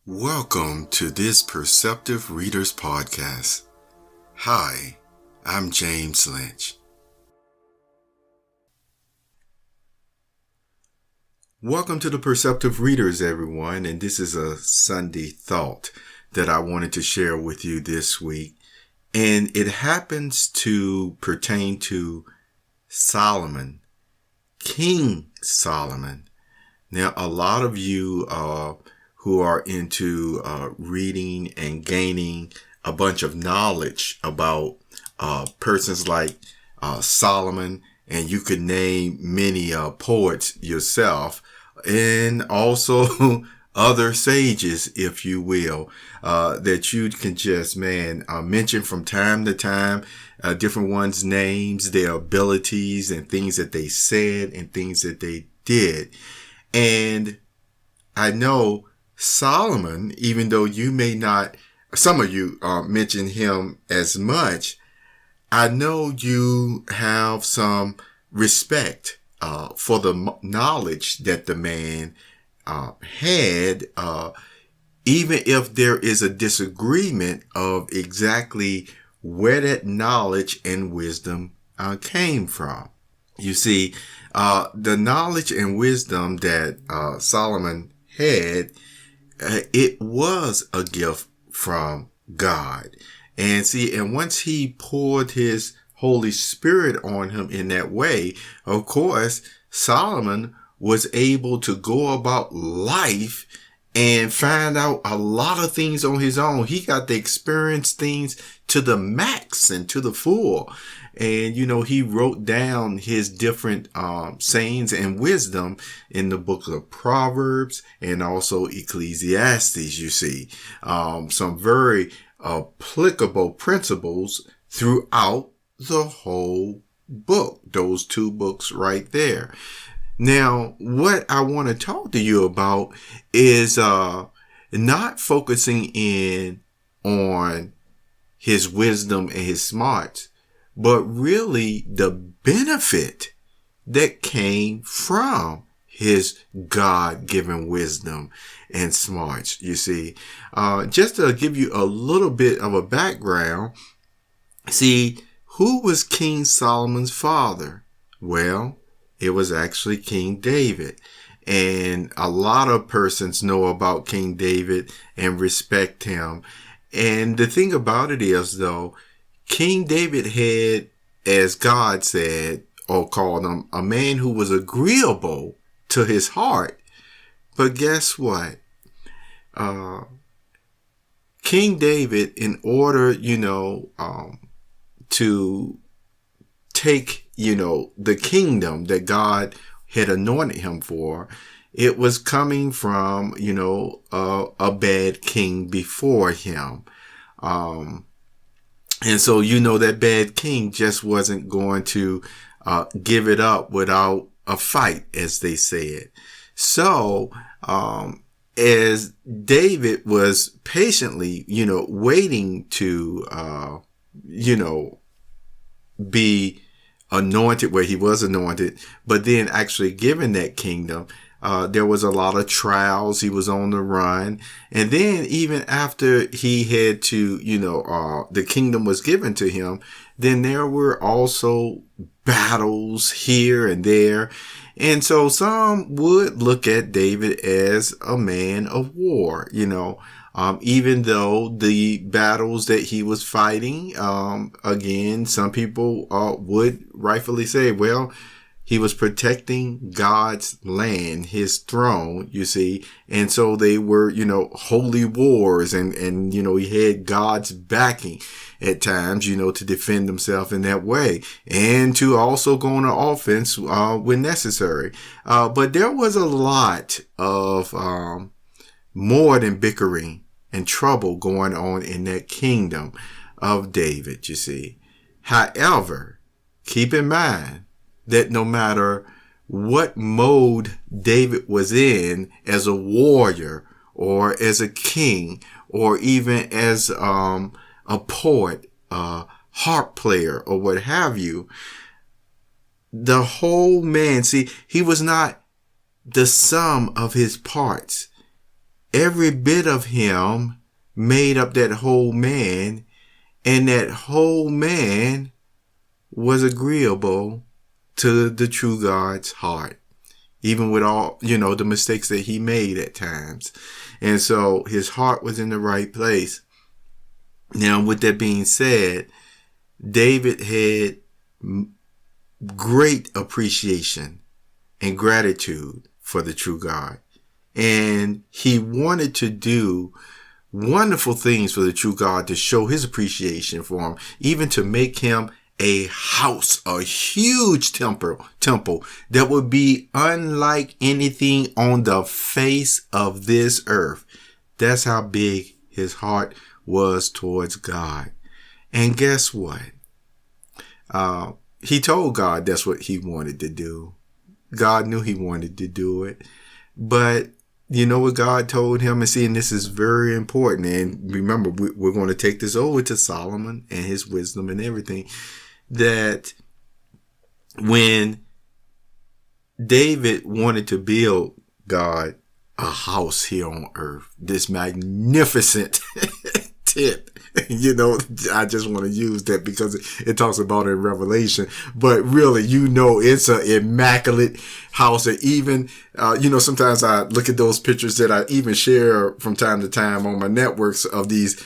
Welcome to this Perceptive Readers podcast. Hi, I'm James Lynch. Welcome to the Perceptive Readers, everyone, and this is a Sunday thought that I wanted to share with you this week, and it happens to pertain to Solomon, King Solomon. Now, a lot of you who are into reading and gaining a bunch of knowledge about persons like Solomon, and you could name many poets yourself, and also other sages, if you will, that you can just, mention from time to time, different ones' names, their abilities, and things that they said and things that they did. And I know Solomon, even though you may not, some of you mention him as much, I know you have some respect for the knowledge that the man had, even if there is a disagreement of exactly where that knowledge and wisdom came from. You see, the knowledge and wisdom that Solomon had, it was a gift from God. And once he poured his Holy Spirit on him in that way, of course, Solomon was able to go about life and find out a lot of things on his own. He got to experience things to the max and to the full. And, he wrote down his different sayings and wisdom in the book of Proverbs and also Ecclesiastes, you see. Some very applicable principles throughout the whole book. Those two books right there. Now, what I want to talk to you about is not focusing in on his wisdom and his smarts, but really the benefit that came from his God-given wisdom and smarts, you see. Just to give you a little bit of a background, see, who was King Solomon's father? Well, it was actually King David. And a lot of persons know about King David and respect him. And the thing about it is, though, King David had, as God said, or called him, a man who was agreeable to his heart. But guess what? King David, in order, to take, the kingdom that God had anointed him for, it was coming from, a bad king before him. And so, that bad king just wasn't going to give it up without a fight, as they said. So, as David was patiently, waiting to, be anointed where he was anointed, but then actually given that kingdom, there was a lot of trials. He was on the run. And then even after he had to, the kingdom was given to him, then there were also battles here and there. And so some would look at David as a man of war, even though the battles that he was fighting, again, some people would rightfully say, well, he was protecting God's land, his throne, you see. And so they were, holy wars, and he had God's backing at times, to defend himself in that way, and to also go on an offense when necessary. But there was a lot of more than bickering and trouble going on in that kingdom of David, you see. However, keep in mind that no matter what mode David was in as a warrior or as a king or even as a poet, harp player or what have you, the whole man, see, he was not the sum of his parts. every bit of him made up that whole man, and that whole man was agreeable to the true God's heart, even with all, the mistakes that he made at times. And so his heart was in the right place. Now, with that being said, David had great appreciation and gratitude for the true God. And he wanted to do wonderful things for the true God to show his appreciation for him, even to make him a house, a huge temple that would be unlike anything on the face of this earth. That's how big his heart was towards God. And guess what? He told God that's what he wanted to do. God knew he wanted to do it. But you know what God told him? And see, and this is very important. And remember, we're going to take this over to Solomon and his wisdom and everything. That when David wanted to build God a house here on earth, this magnificent tent, I just want to use that because it talks about it in Revelation, but really, it's an immaculate house. And even, sometimes I look at those pictures that I even share from time to time on my networks of these,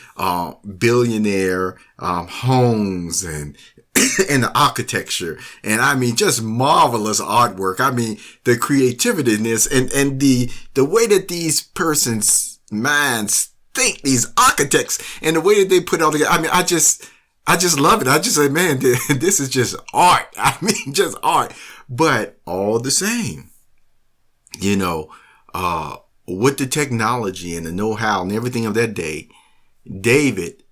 billionaire, homes and the architecture. And I mean, just marvelous artwork. I mean, the creativity in this and the way that these persons' minds think, these architects, and the way that they put it all together. I mean, I just love it. I just say, man, this is just art. I mean, just art. But all the same, with the technology and the know-how and everything of that day, David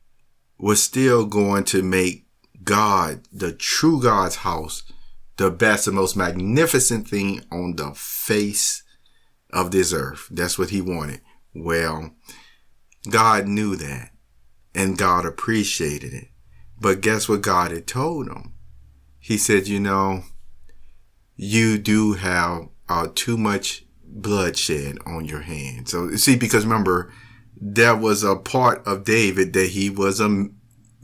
was still going to make God, the true God's house, the best and most magnificent thing on the face of this earth. That's what he wanted. Well, God knew that, and God appreciated it. But guess what God had told him? He said, you do have too much bloodshed on your hands. So see, because remember, there was a part of David that he was a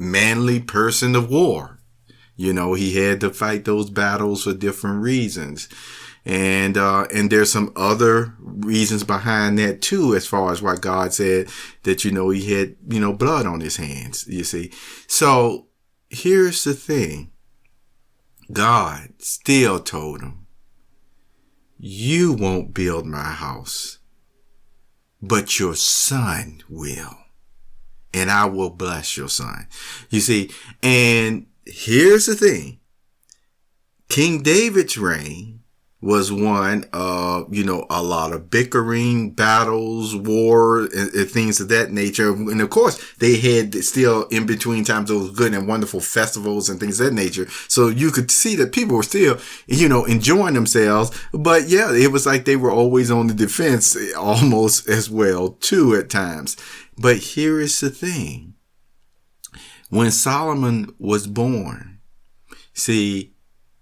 manly person of war. He had to fight those battles for different reasons. And there's some other reasons behind that too, as far as why God said that, he had, blood on his hands, you see. So here's the thing. God still told him, you won't build my house, but your son will. And I will bless your son. You see, and here's the thing. King David's reign was one of, a lot of bickering, battles, war, and things of that nature. And of course, they had still in between times those good and wonderful festivals and things of that nature. So you could see that people were still, enjoying themselves. But yeah, it was like they were always on the defense almost as well too at times. But here is the thing. When Solomon was born, see,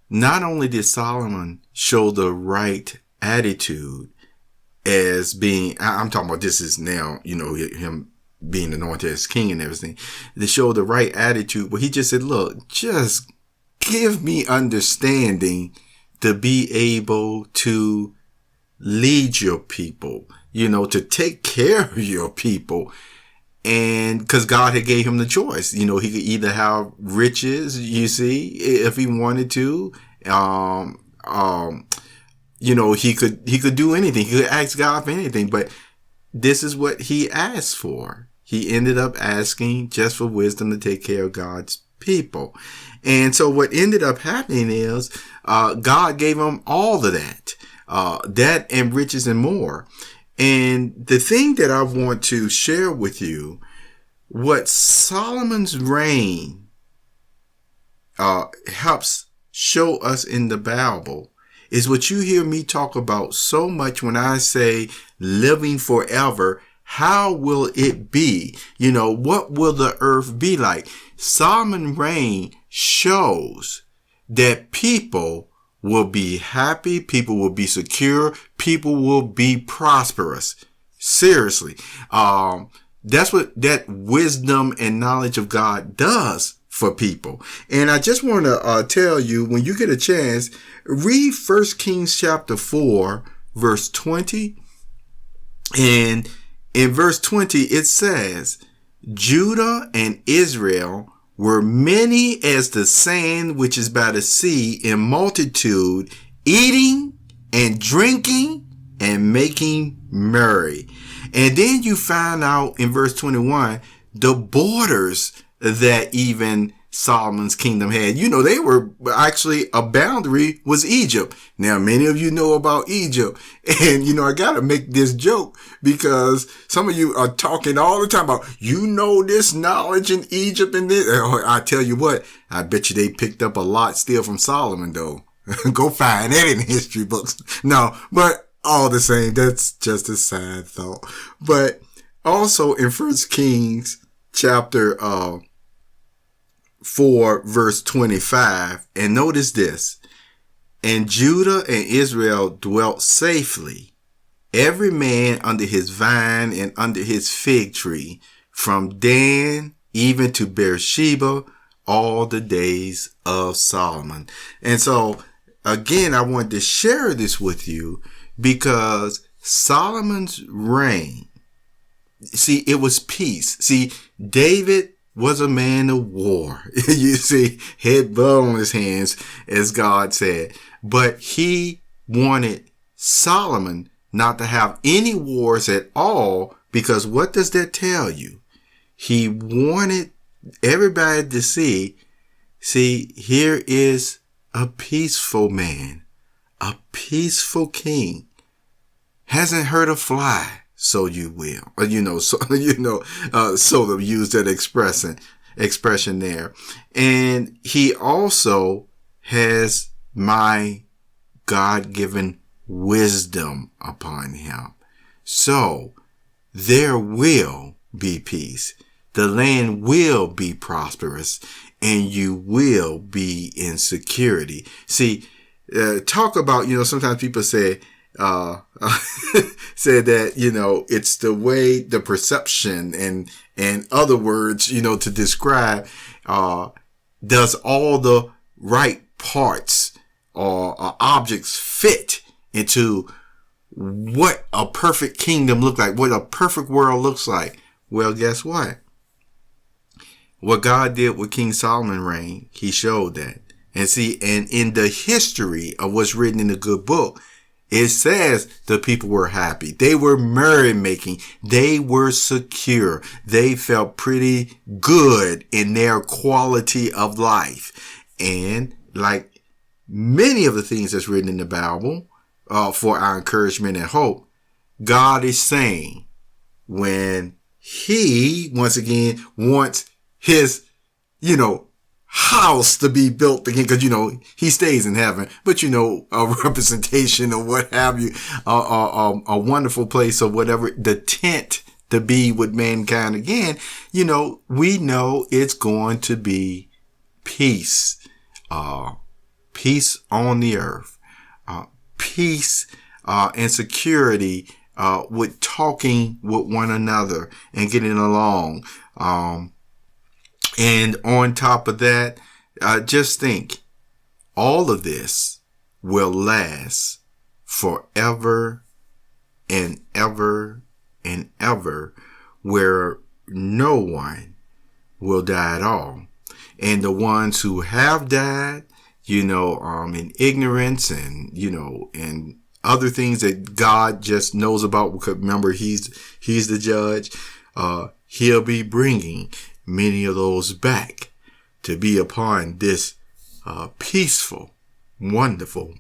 not only did Solomon show the right attitude as being, I'm talking about this is now, him being anointed as king and everything, to show the right attitude, but he just said, look, just give me understanding to be able to lead your people, to take care of your people. And because God had gave him the choice, he could either have riches, you see, if he wanted to, he could do anything. He could ask God for anything, but this is what he asked for. He ended up asking just for wisdom to take care of God's people. And so what ended up happening is, God gave him all of that, that and riches and more. And the thing that I want to share with you, what Solomon's reign helps show us in the Bible is what you hear me talk about so much when I say living forever. How will it be? What will the earth be like? Solomon's reign shows that people will be happy, people will be secure, people will be prosperous. Seriously. That's what that wisdom and knowledge of God does for people. And I just want to tell you, when you get a chance, read 1 Kings chapter 4, verse 20. And in verse 20, it says, Judah and Israel were many as the sand which is by the sea in multitude, eating and drinking and making merry. And then you find out in verse 21, the borders that even Solomon's kingdom had. You know, they were actually, a boundary was Egypt. Now, many of you know about Egypt. And, you know, I got to make this joke because some of you are talking all the time about, you know, this knowledge in Egypt and this. I tell you what, I bet you they picked up a lot still from Solomon, though. Go find that in history books. No, but all the same, that's just a side thought. But also in 1 Kings chapter 4 verse 25, and notice this, and Judah and Israel dwelt safely, every man under his vine and under his fig tree, from Dan even to Beersheba, all the days of Solomon. And so again, I wanted to share this with you because Solomon's reign, see, it was peace. See, David was a man of war. You see, had blood on his hands, as God said. But he wanted Solomon not to have any wars at all, because what does that tell you? He wanted everybody to see, here is a peaceful man, a peaceful king. Hasn't hurt a fly. So you will, so to use that expression there. And he also has my God-given wisdom upon him. So there will be peace. The land will be prosperous and you will be in security. See, talk about, sometimes people say, said that, it's the way, the perception and other words, to describe, does all the right parts or objects fit into what a perfect kingdom looks like, what a perfect world looks like. Well, guess what? What God did with King Solomon reign, he showed that. And see, and in the history of what's written in the good book, it says the people were happy. They were merrymaking. They were secure. They felt pretty good in their quality of life. And like many of the things that's written in the Bible, for our encouragement and hope, God is saying when he, once again, wants his, house to be built again, because he stays in heaven, but a representation or what have you, a wonderful place or whatever, the tent to be with mankind again, we know it's going to be peace, peace on the earth, peace and security with talking with one another and getting along. And on top of that, just think, all of this will last forever and ever and ever, where no one will die at all. And the ones who have died, in ignorance and, and other things that God just knows about, because remember, he's the judge, he'll be bringing many of those back to be upon this peaceful, wonderful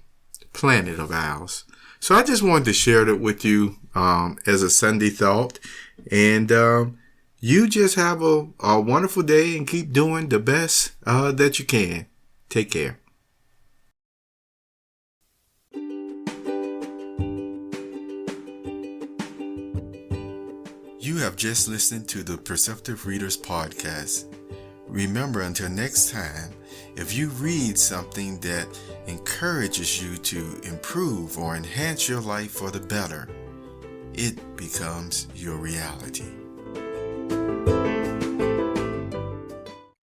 planet of ours. So I just wanted to share that with you as a Sunday thought. And you just have a wonderful day and keep doing the best that you can. Take care. You have just listened to the Perceptive Readers podcast. Remember, until next time, if you read something that encourages you to improve or enhance your life for the better, it becomes your reality.